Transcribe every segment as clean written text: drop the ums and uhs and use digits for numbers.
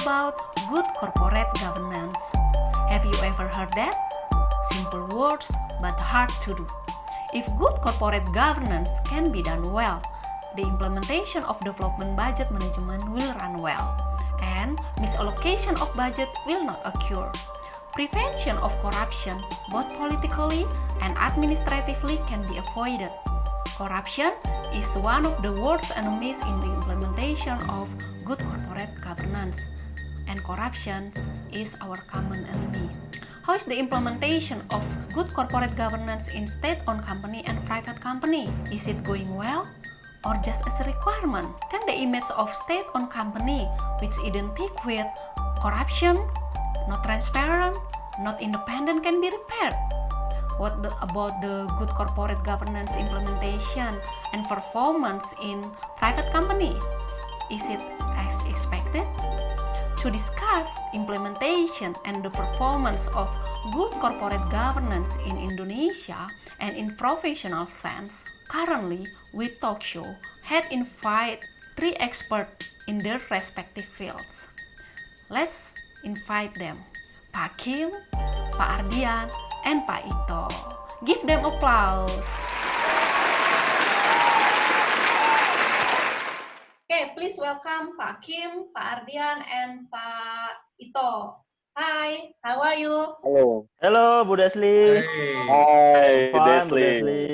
about good corporate governance. Have you ever heard that? Simple words, but hard to do. If good corporate governance can be done well, the implementation of development budget management will run well, and misallocation of budget will not occur. Prevention of corruption, both politically and administratively, can be avoided. Corruption is one of the worst enemies in the implementation of good corporate governance, and corruption is our common enemy. How is the implementation of good corporate governance in state-owned company and private company? Is it going well? Or just as a requirement? Can the image of state-owned company, which identical with corruption, not transparent, not independent, can be repaired? About the good corporate governance implementation and performance in private company? Is it as expected? To discuss implementation and the performance of good corporate governance in Indonesia and in professional sense, currently we talk show had invited 3 experts in their respective fields. Let's invite them, Pak Kim, Pak Ardian, and Pak Ito. Give them applause. Okay, please welcome Pak Kim, Pak Ardian, and Pak Ito. Hi, how are you? Hello. Hello, Bu Desli. Hi, Fine, Bu Desli. Desli.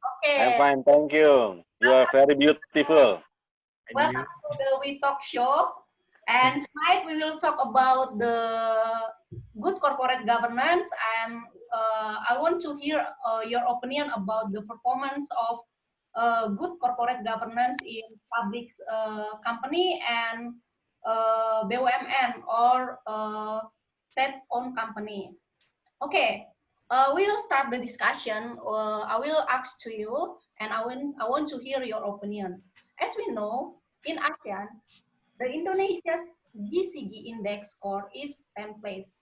Okay. I'm fine, thank you. You are very beautiful. Welcome to the We Talk Show. And tonight we will talk about the good corporate governance, and I want to hear your opinion about the performance of good corporate governance in public company and BUMN or state-owned company. Okay, we will start the discussion. I will ask to you, and I want to hear your opinion. As we know, in ASEAN, the Indonesia's GCG index score is 10 place.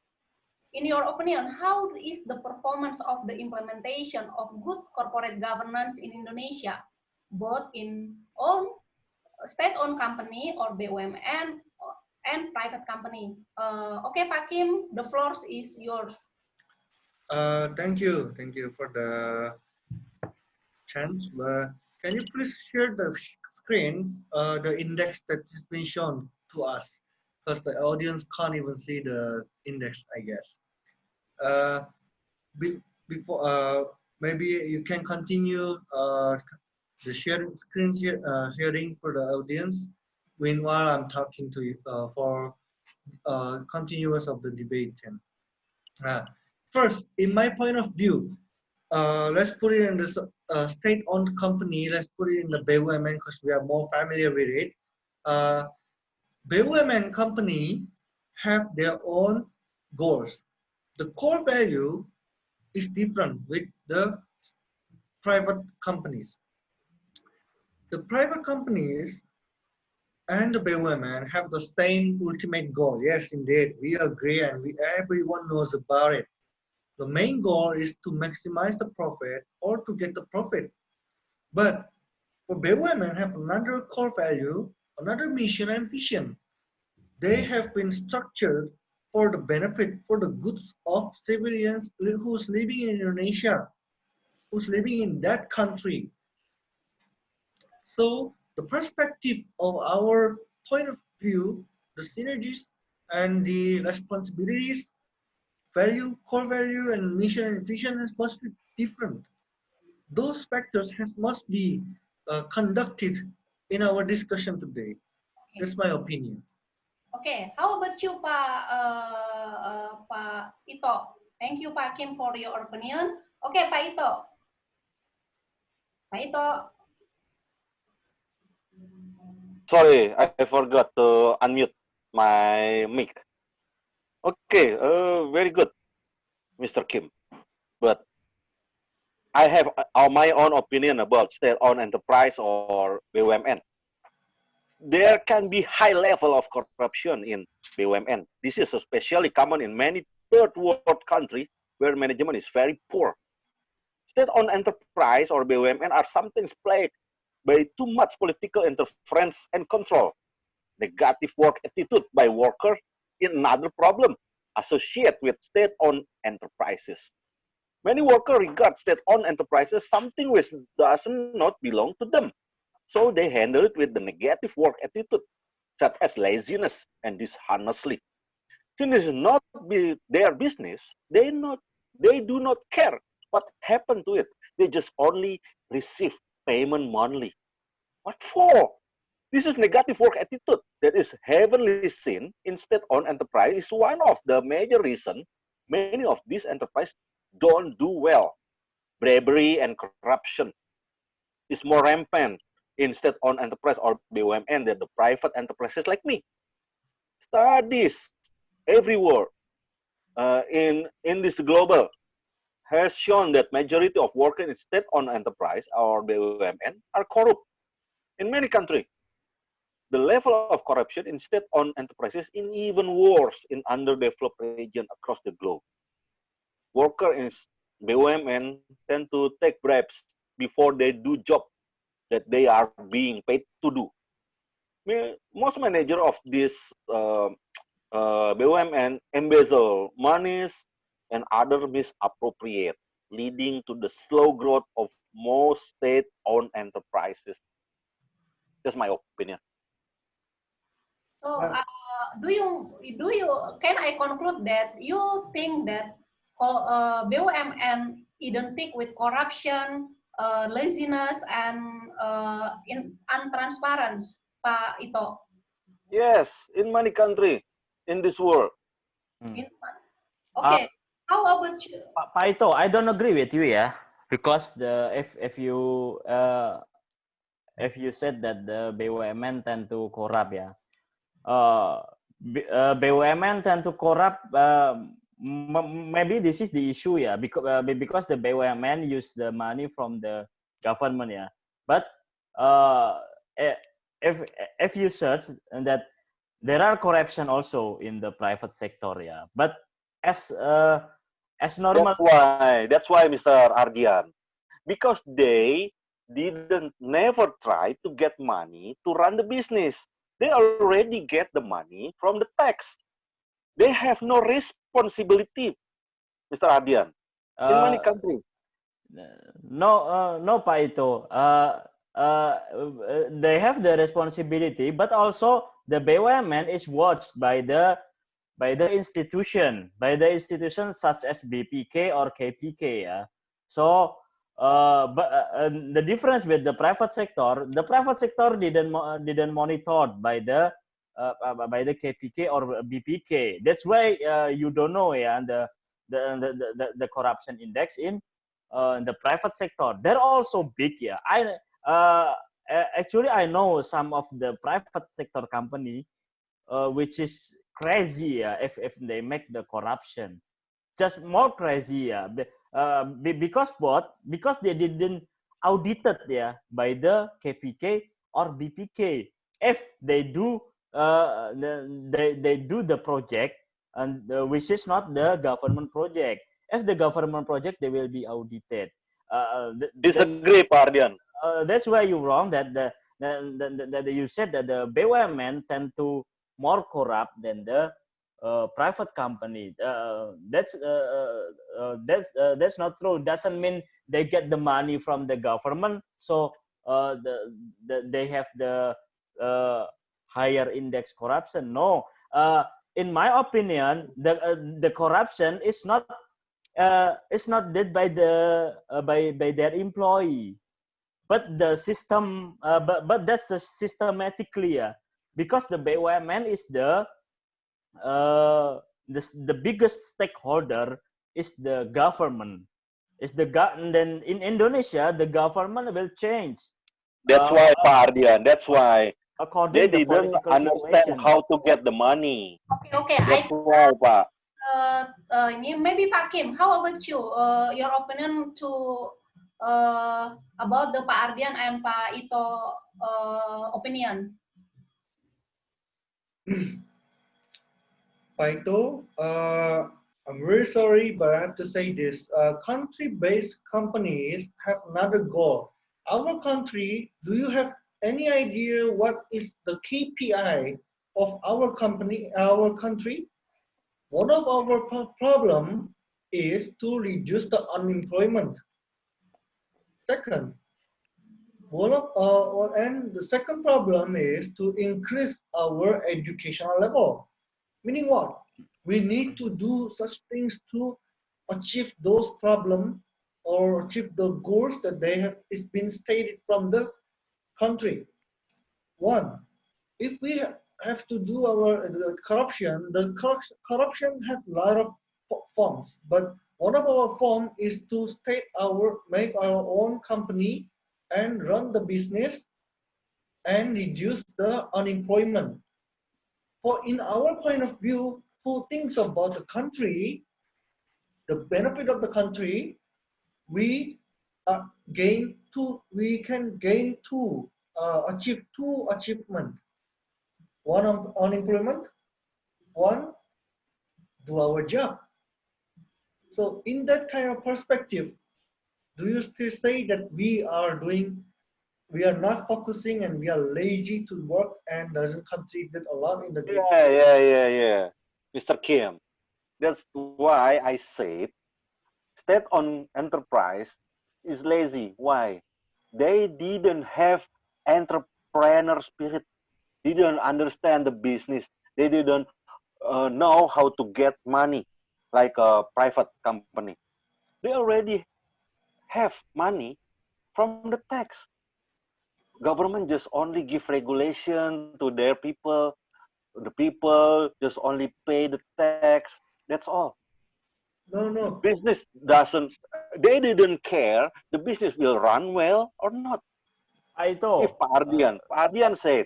In your opinion, how is the performance of the implementation of good corporate governance in Indonesia, both in state-owned company or BUMN and private company? Okay, Pak Kim, the floor is yours. Thank you for the chance. Can you please share the screen, the index that has been shown to us? Because the audience can't even see the index, I guess. Before, maybe you can continue the sharing for the audience. Meanwhile, I'm talking to you for continuous of the debate. First, in my point of view, let's put it in the state-owned company. Let's put it in the BUMN because we are more familiar with it. BUMN company have their own goals. The core value is different with the private companies. The private companies and the BUMN have the same ultimate goal. Yes, indeed, we agree, and everyone knows about it. The main goal is to maximize the profit or to get the profit. But for BUMN have another core value, another mission and vision. They have been structured for the benefit, for the goods of civilians who's living in Indonesia, who's living in that country. So the perspective of our point of view, the synergies and the responsibilities, core value, and mission and vision must be different. Those factors must be conducted in our discussion today. That's my opinion. Okay, how about you, Pak Ito? Thank you, Pak Kim, for your opinion. Okay, Pak Ito. Pak Ito. Sorry, I forgot to unmute my mic. Okay, very good, Mr. Kim. But I have my own opinion about state-owned enterprise or BUMN. There can be high level of corruption in BUMN. This is especially common in many third world countries where management is very poor. State-owned enterprise or BUMN are sometimes plagued by too much political interference and control, negative work attitude by workers, in another problem associated with state-owned enterprises. Many workers regard state-owned enterprises something which does not belong to them, so they handle it with the negative work attitude, such as laziness and dishonestly. Since this is not their business, they do not care what happened to it. They just only receive payment monthly. What for? This is negative work attitude that is heavily seen in state-owned enterprise is one of the major reasons many of these enterprises don't do well. Bribery and corruption is more rampant in state-owned enterprise or BUMN than the private enterprises like me. Studies everywhere in this global has shown that majority of workers in state-owned enterprise or BUMN are corrupt. In many countries, the level of corruption in state-owned enterprises is even worse in underdeveloped regions across the globe. Workers in BUMN tend to take bribes before they do job that they are being paid to do. Most managers of this BUMN embezzle monies and other misappropriate, leading to the slow growth of most state-owned enterprises. That's my opinion. So, can I conclude that you think that BUMN identic with corruption, laziness, and untransparent, Pak Ito? Yes, in many countries in this world. Okay, how about you? Pak Ito, I don't agree with you, yeah, because if you said that the BUMN tend to corrupt, yeah, BUMN tend to corrupt. Maybe this is the issue, yeah, because the BUMN use the money from the government, yeah. But if you search that there are corruption also in the private sector, yeah. But as normal. That's why, Mr. Ardian, because they never try to get money to run the business. They already get the money from the tax. They have no responsibility, Mr. Ardian, in many countries. No, Pak Ito. They have the responsibility, but also the BUMN is watched by the institution such as BPK or KPK. Yeah. So, but the difference with the private sector didn't monitored by the KPK or BPK. That's why you don't know, yeah, the corruption index in the private sector. They're also big, yeah. Actually I know some of the private sector company which is crazy, yeah, if they make the corruption just more crazy, yeah. Because what? Because they didn't audited, yeah, by the KPK or BPK. If they do they do the project and which is not the government project. If the government project, they will be audited. Disagree, Ardian. That's why you're wrong. That you said that the BUMN tend to more corrupt than the private company. That's not true. Doesn't mean they get the money from the government, so they have the higher index corruption. No, in my opinion, the corruption is not did by by their employee, but the system. But that's systematically, because the BUMN is the biggest stakeholder is the government. And then in Indonesia, the government will change. That's why, Pak Ardian. That's why they According didn't understand how to get the money. Okay. That's why, Pak. Maybe Pak Kim, how about you? Your opinion to about the Pak Ardian and Pak Ito opinion? Paito, I'm very sorry, but I have to say this. Country-based companies have another goal. Our country, do you have any idea what is the KPI of our company, our country? One of our problem is to reduce the unemployment. Second, and the second problem is to increase our educational level. Meaning what? We need to do such things to achieve those problems or achieve the goals that they have it's been stated from the country. One, if we have to do our corruption, corruption has a lot of forms, but one of our form is to make our own company and run the business and reduce the unemployment. For in our point of view, who thinks about the country, the benefit of the country, we we can gain achieve two achievement. One on unemployment, one do our job. So in that kind of perspective, do you still say that we are not focusing and we are lazy to work and doesn't contribute a lot in the game? Yeah. Mr. Kim, that's why I said state-owned enterprise is lazy. Why? They didn't have entrepreneur spirit. They didn't understand the business. They didn't know how to get money like a private company. They already have money from the tax. Government just only give regulation to their people. The people just only pay the tax. That's all. No, The no, business doesn't. They didn't care. The business will run well or not. If Itu, Pak Ardian said,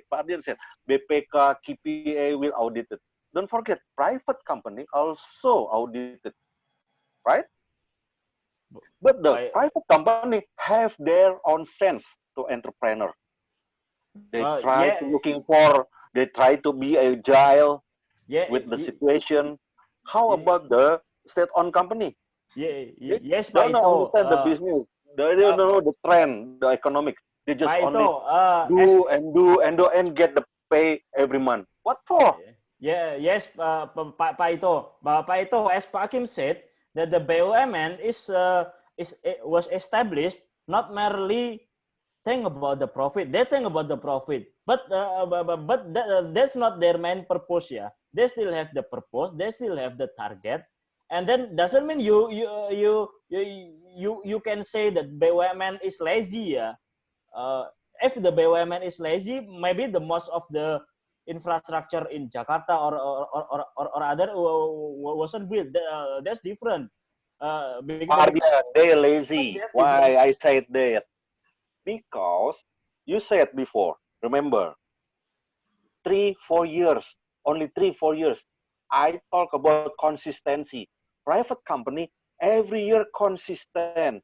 BPK, KPA will audit it. Don't forget, private company also audited, right? But the I, private company have their own sense to entrepreneur. yeah, They try to be agile yeah, with the situation. How yeah, about the state-owned company? They yes, Pak don't Ito. understand the business. They don't know the trend, the economic. They just Pak Ito, only do and get the pay every month. What for? yes, Pak Ito. Pak Ito, as Pak Kim said, that the BUMN was established not merely think about the profit. They think about the profit, that's not their main purpose. Yeah, they still have the purpose. They still have the target, and then doesn't mean you can say that BUMN is lazy. Yeah, if the BUMN is lazy, maybe the most of the infrastructure in Jakarta or other wasn't built. That's different. Ardian, they Because lazy. they have different. Why I said that? Because you said before, remember, 3-4 years, only 3-4 years. I talk about consistency. Private company every year consistent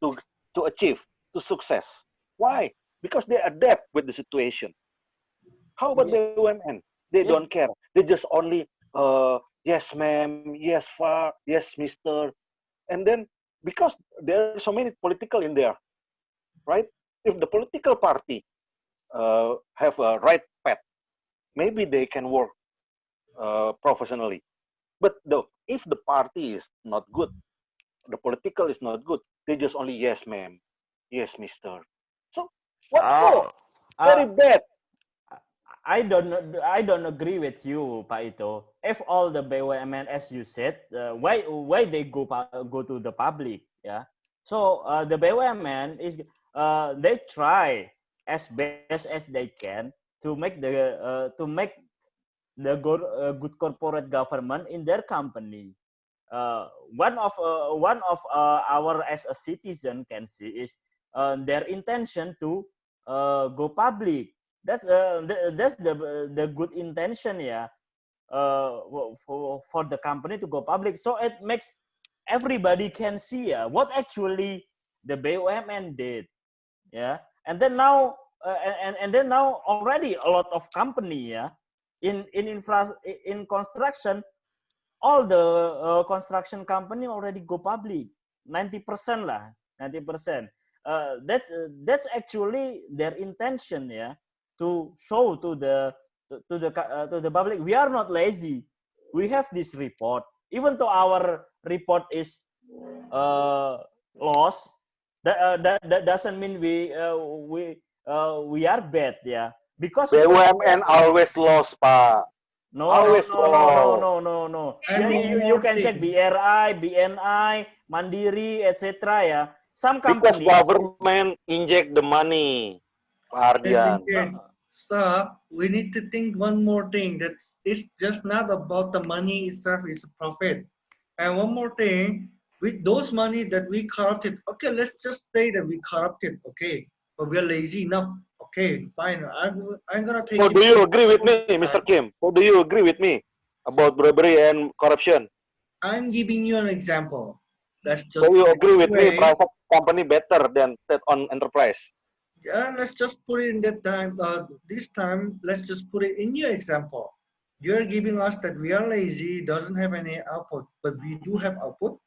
to to achieve to success. Why? Because they adapt with the situation. How about Yeah, BUMN? They yes, don't care. They just only yes ma'am, yes sir, yes mister. And then because there are so many political in there, right? If the political party have a right path, maybe they can work professionally. But if the party is not good, the political is not good, they just only yes ma'am, yes mister. So what for? uh, uh, Very bad. I don't agree with you, Pak Ito. If all the BUMN, as you said, why they go to the public? Yeah. So the BUMN is they try as best as they can to make the good corporate government in their company. One of our as a citizen can see is their intention to go public. That's the good intention, yeah. For the company to go public, so it makes everybody can see what actually the BUMN did, yeah. And then now already a lot of company, yeah, in construction, all the construction company already go public, 90% lah, 90%. That's actually their intention, yeah, to show to the public we are not lazy. we have this report. Even though our report is lost, that doesn't mean we are bad, yeah. Because BUMN always lost, Pak. no, Always no. And Yeah, one you more can check thing. BRI, BNI, Mandiri, etc. Yeah, some Because company. government inject the money, Pak Ardian. So we need to think one more thing, that it's just not about the money itself, it's a profit. And one more thing, with those money that we corrupted, okay, let's just say that we corrupted, okay, but we're lazy enough. Okay, fine. I'm gonna take So it. do you agree with me, Mr. Kim? So do you agree with me about bribery and corruption? I'm giving you an example. Let's just So you put it agree with me, away. private company better than state-owned enterprise? Yeah, let's just put it in that time. This time, let's just put it in your example. You're giving us that we are lazy, doesn't have any output, but we do have output.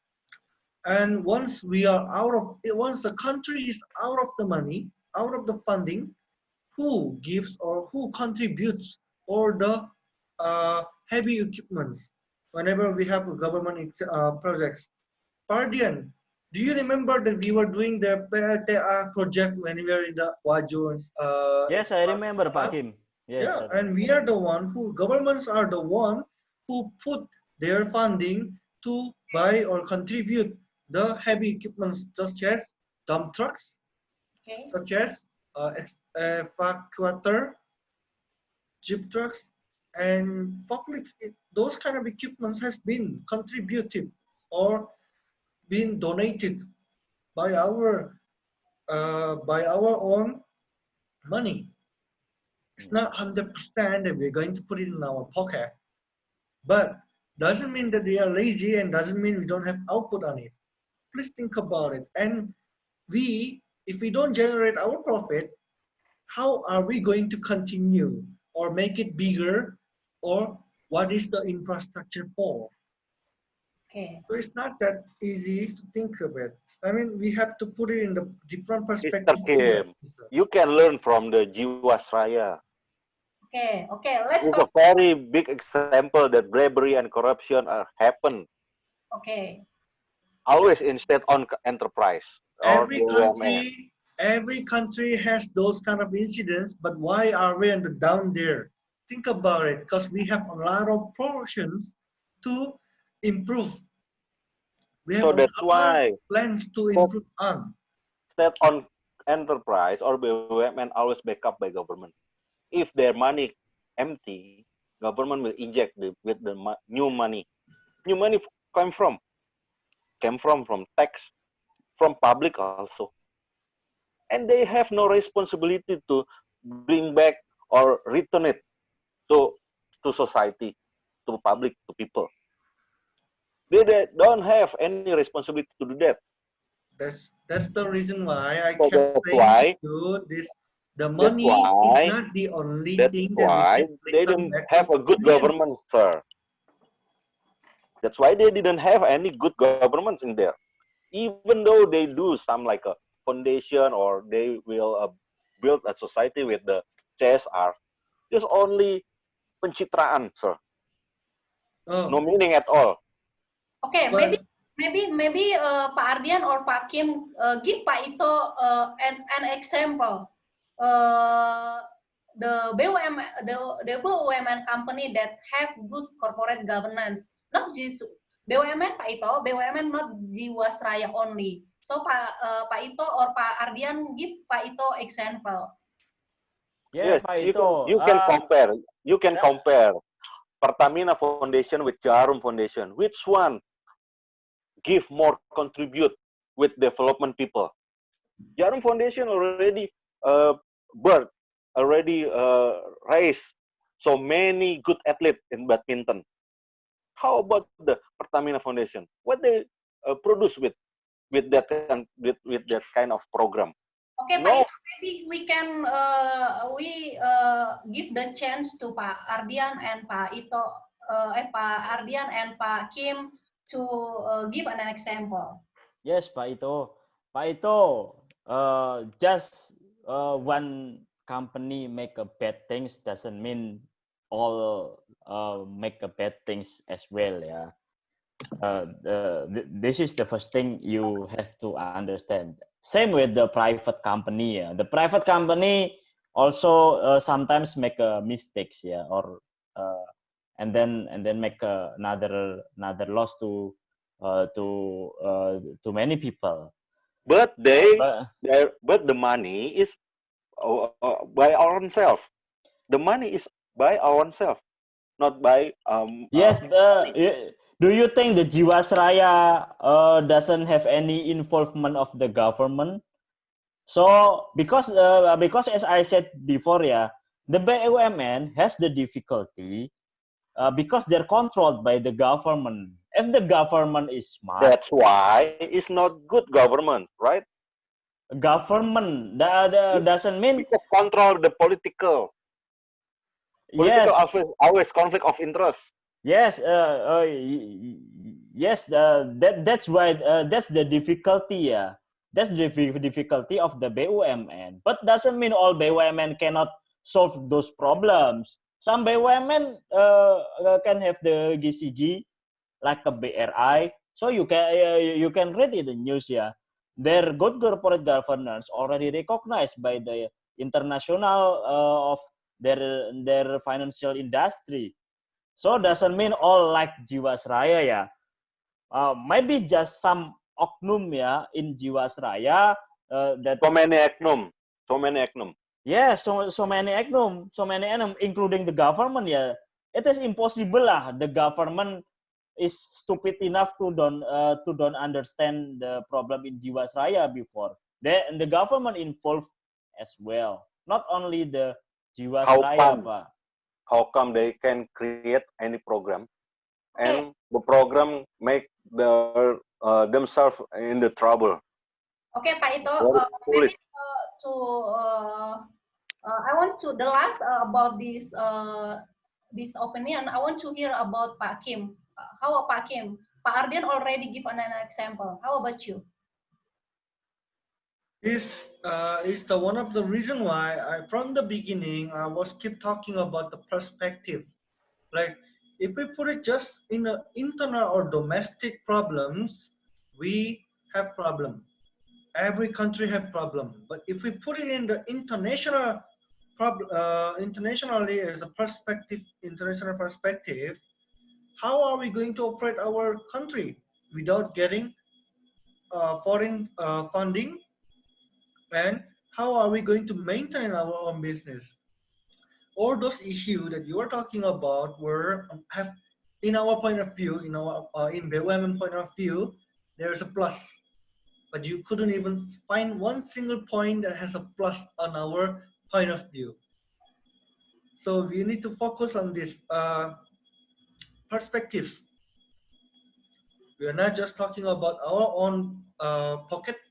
And once we are once the country is out of the money, out of the funding, who gives or who contributes or the heavy equipments whenever we have government projects? Ardian, do you remember that we were doing the PLTA project when we were in the Waju? Yes, I remember, Pak Kim. Yes, Yeah, and we are the one who, governments are the one who put their funding to buy or contribute the heavy equipment such as dump trucks, Okay. such as excavator, jeep trucks, and forklift. Those kind of equipments has been contributed or been donated by our own money. It's not 100% that we're going to put it in our pocket, but doesn't mean that we are lazy and doesn't mean we don't have output on it. Please think about it. And if we don't generate our profit, how are we going to continue or make it bigger, or what is the infrastructure for? Okay. So it's not that easy to think of it. I mean, we have to put it in the different Mr. perspective. Kim, you can learn from the Jiwasraya. Okay. Okay. Let's It's talk. a very big example that bribery and corruption happen Okay. always in state-owned enterprise or BUMN. Every country has those kind of incidents, but why are we on the down there? Think about it, because we have a lot of portions to improve. We have So a that's lot of why plans to improve on. state-owned enterprise or BUMN always backed up by government. If their money empty, government will inject with the new money. New money came from tax, from public also, and they have no responsibility to bring back or return it to society, to public, to people. They don't have any responsibility to do that. That's the reason why I So kept that's saying to why you this: the that's money is why not the only that's thing that we why can they return didn't back to have a good citizens. government, sir. That's why they didn't have any good governments in there. Even though they do some like a foundation or they will build a society with the CSR, there's only pencitraan, sir. No Oh, meaning at all. Okay. but Maybe Pak Ardian or Pak Kim give Pak Ito an example. The BUMN company that have good corporate governance, not just BUMN Pak Ito, BUMN not Jiwasraya only. So Pak Ito or Pak Ardian give Pak Ito example. Yeah, Yes, Pak Ito. you can compare. You can compare Pertamina Foundation with Jarum Foundation. Which one give more contribute with development people? Jarum Foundation already birth, already raised so many good athletes in badminton. How about the Pertamina Foundation? What they produce with that kind of program? Okay, No. Pak Ito, maybe we can give the chance to Pak Ardian and Pak Ito, Pak Ardian and Pak Kim to give an example. Yes, Pak Ito. Pak Ito, just one company make a bad things doesn't mean all make a bad things as well. Yeah. This is the first thing you have to understand. Same with the private company. Yeah. The private company also sometimes make mistakes. Yeah, or and then make another loss to many people. But But but the money is by our own self. The money is by our own self, not by yes, do you think the Jiwasraya doesn't have any involvement of the government? So because as I said before, yeah, the BUMN has the difficulty because they're controlled by the government. If the government is smart, That's why it's not good government, right? government doesn't mean Because control the political. Political yes, always conflict of interest. yes, yes. That's why that's the difficulty. Yeah, that's the difficulty of the BUMN. But doesn't mean all BUMN cannot solve those problems. Some BUMN can have the GCG like a BRI. So you can read in the news. Yeah, their good corporate governance already recognized by the international of their financial industry. So doesn't mean all like Jiwasraya ya. Maybe just some oknum ya in Jiwasraya that So many eknum. So many eknum. yeah, so many oknum, including the government ya. It is impossible lah. The government is stupid enough to don't understand the problem in Jiwasraya before. The government involved as well. Not only the Jiwasraya, Pak. How come they can create any program and the program make themselves in the trouble? Okay, Pak Ito, Very foolish. maybe to I want to the last about this opinion. I want to hear about Pak Kim. How about Pak Kim? Pak Ardian already give an example. How about you? This is the one of the reason why from the beginning I was keep talking about the perspective. Like if we put it just in the internal or domestic problems, we have problem. Every country have problem. But if we put it in the international internationally as a perspective, international perspective, how are we going to operate our country without getting foreign funding, and how are we going to maintain our own business? All those issues that you are talking about were have, in our point of view, in our in BUMN point of view, there is a plus, but you couldn't even find one single point that has a plus on our point of view. So we need to focus on these perspectives. We are not just talking about our own pocket.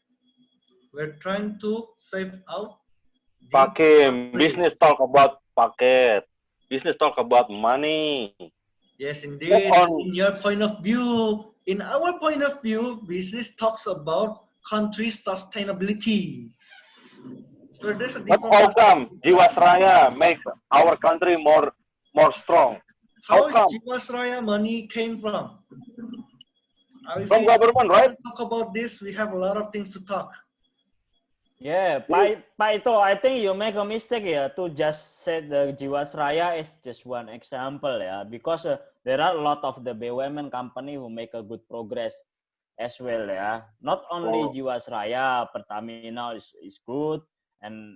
We're trying to save out. Pak Kim, business talk about packet. Business talk about money. Yes, indeed. In your point of view, in our point of view, business talks about country sustainability. So there's a But different. how come Jiwasraya make our country more strong? How come? Jiwasraya money came from? From government, right? Talk about this. We have a lot of things to talk. Yeah, Pak Ito, I think you make a mistake here to just say the Jiwasraya is just one example, yeah, because there are a lot of the BUMN company who make a good progress as well, yeah. Not only Jiwasraya, Pertamina is good, and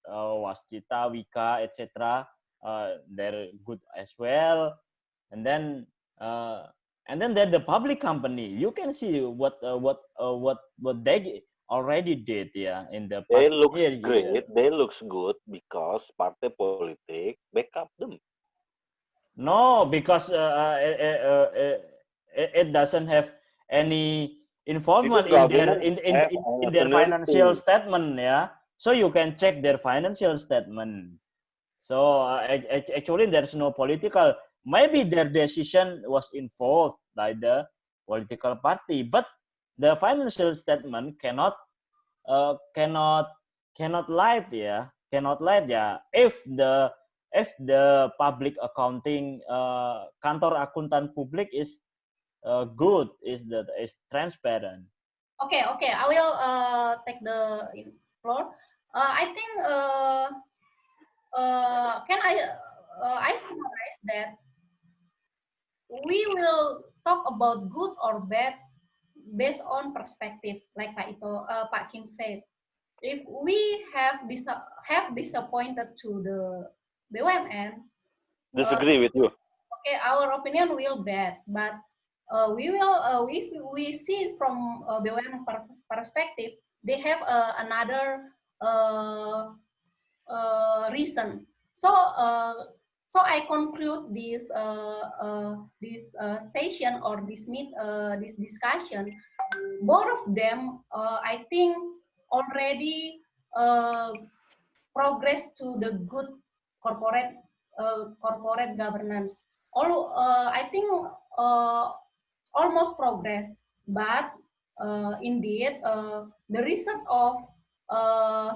Waskita, Wika, etc. They're good as well, and then they're the public company. You can see what they already did, yeah, in the past. They look great. They looks good because partai politik backup them. No, because it doesn't have any involvement in their financial statement, yeah. So you can check their financial statement. So actually, there's no political. Maybe their decision was involved by the political party, but the financial statement cannot lie, yeah. If if the public accounting kantor akuntan publik is good, is transparent. Okay, I will take the floor. I think can I summarize that we will talk about good or bad based on perspective, like Pak Kim said. If we have disappointed to the BUMN, Disagree with you. okay, our opinion will bad, but we will if we see from BUMN perspective, they have another reason. So I conclude this session or this discussion. Both of them, I think, already progress to the good corporate governance. I think almost progress, but indeed the result of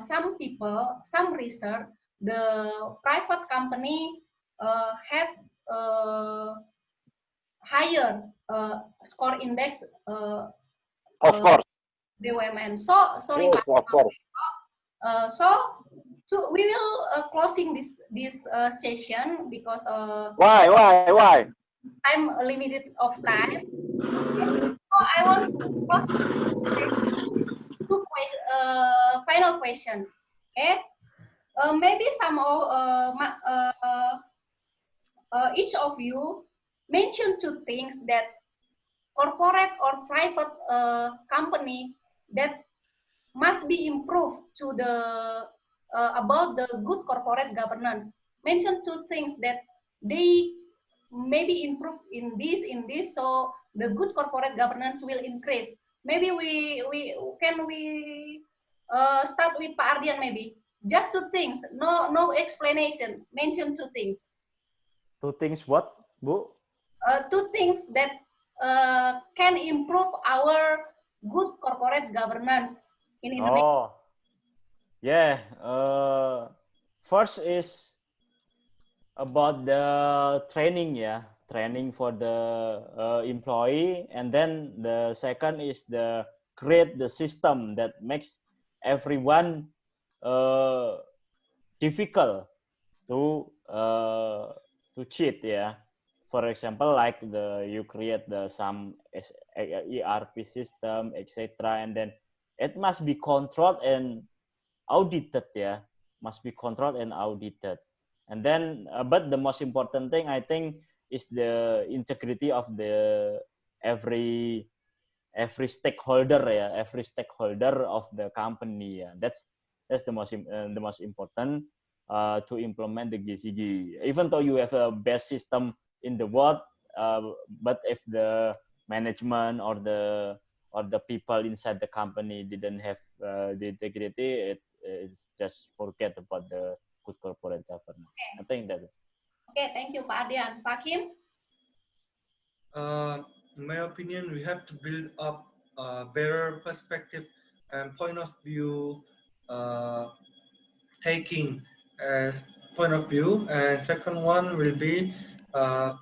some people, some research, the private company have higher score index Of course. BUMN. So sorry, Yes, of course. So we will closing this session because Why? time limited of time. So I want to close two final question. Okay, maybe some of each of you mention two things that corporate or private company that must be improved to the about the good corporate governance. Mention two things that they maybe improve in this, so the good corporate governance will increase. Maybe we start with Pak Ardian, maybe just two things, no explanation. Mention two things. Two things what, Bu? Two things that can improve our good corporate governance in Indonesia. Oh, yeah. First is about the training, yeah, training for the employee, and then the second is the create the system that makes everyone difficult to cheat, yeah. For example, like you create some ERP system, etc., and then it must be controlled and audited, yeah, must be controlled and audited. And then, but the most important thing I think is the integrity of the every stakeholder, yeah, every stakeholder of the company. Yeah. That's the most important to implement the GCG. Even though you have a best system in the world, but if the management or the people inside the company didn't have the integrity, it's just forget about the good corporate governance. Okay. I think that. Okay, thank you, Pak Ardian. Pak Kim? In my opinion, we have to build up a better perspective and point of view, taking as point of view. And second one will be,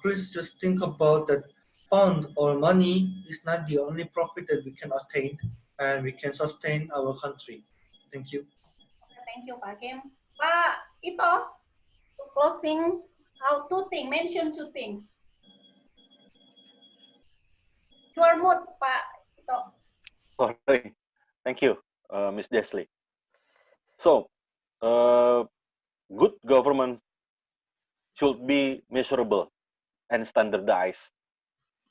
please just think about that pound or money is not the only profit that we can attain, and we can sustain our country. Thank you. Thank you, Pak Kim. Pak Ito, closing, how two things, mention two things. Your mood, Pak Ito. Sorry. Thank you, Miss Desli. So, good government should be measurable and standardized.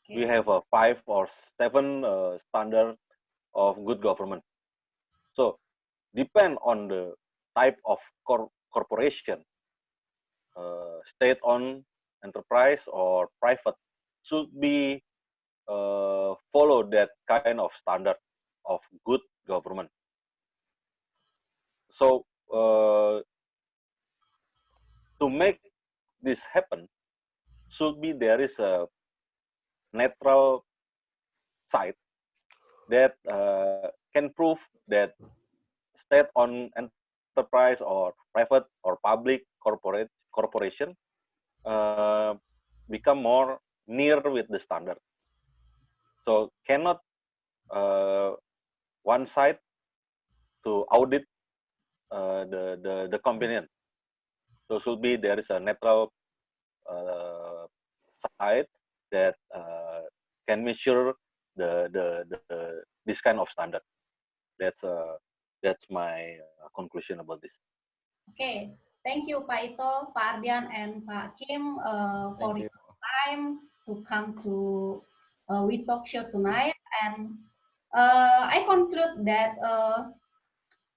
Okay. We have a 5 or 7 standard of good government. So, depend on the type of corporation, state-owned enterprise or private, should be follow that kind of standard of good government. So to make this happen, should be there is a neutral side that can prove that state-owned enterprise or private or public corporate corporation become more near with the standard. So cannot one side to audit the component. So should be there is a neutral side that can measure this kind of standard. That's my conclusion about this. Okay, thank you Pak Ito, Pak Ardian, and Pak Kim for Thank you. your time to come to We Talk Show tonight. And I conclude that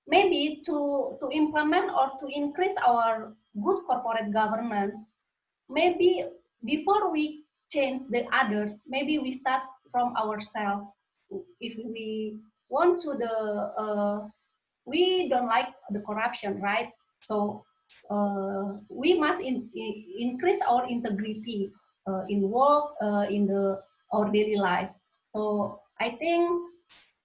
maybe to implement or to increase our good corporate governance, maybe before we change the others, maybe we start from ourselves. If we want to we don't like the corruption, right? So we must increase our integrity in work, in our daily life. So I think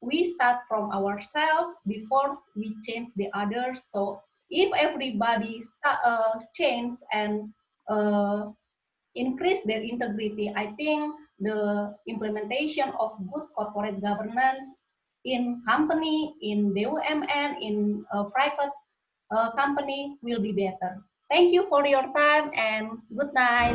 we start from ourselves before we change the others. So if everybody change and increase their integrity, I think the implementation of good corporate governance in company, in BUMN, in private company will be better. Thank you for your time and good night.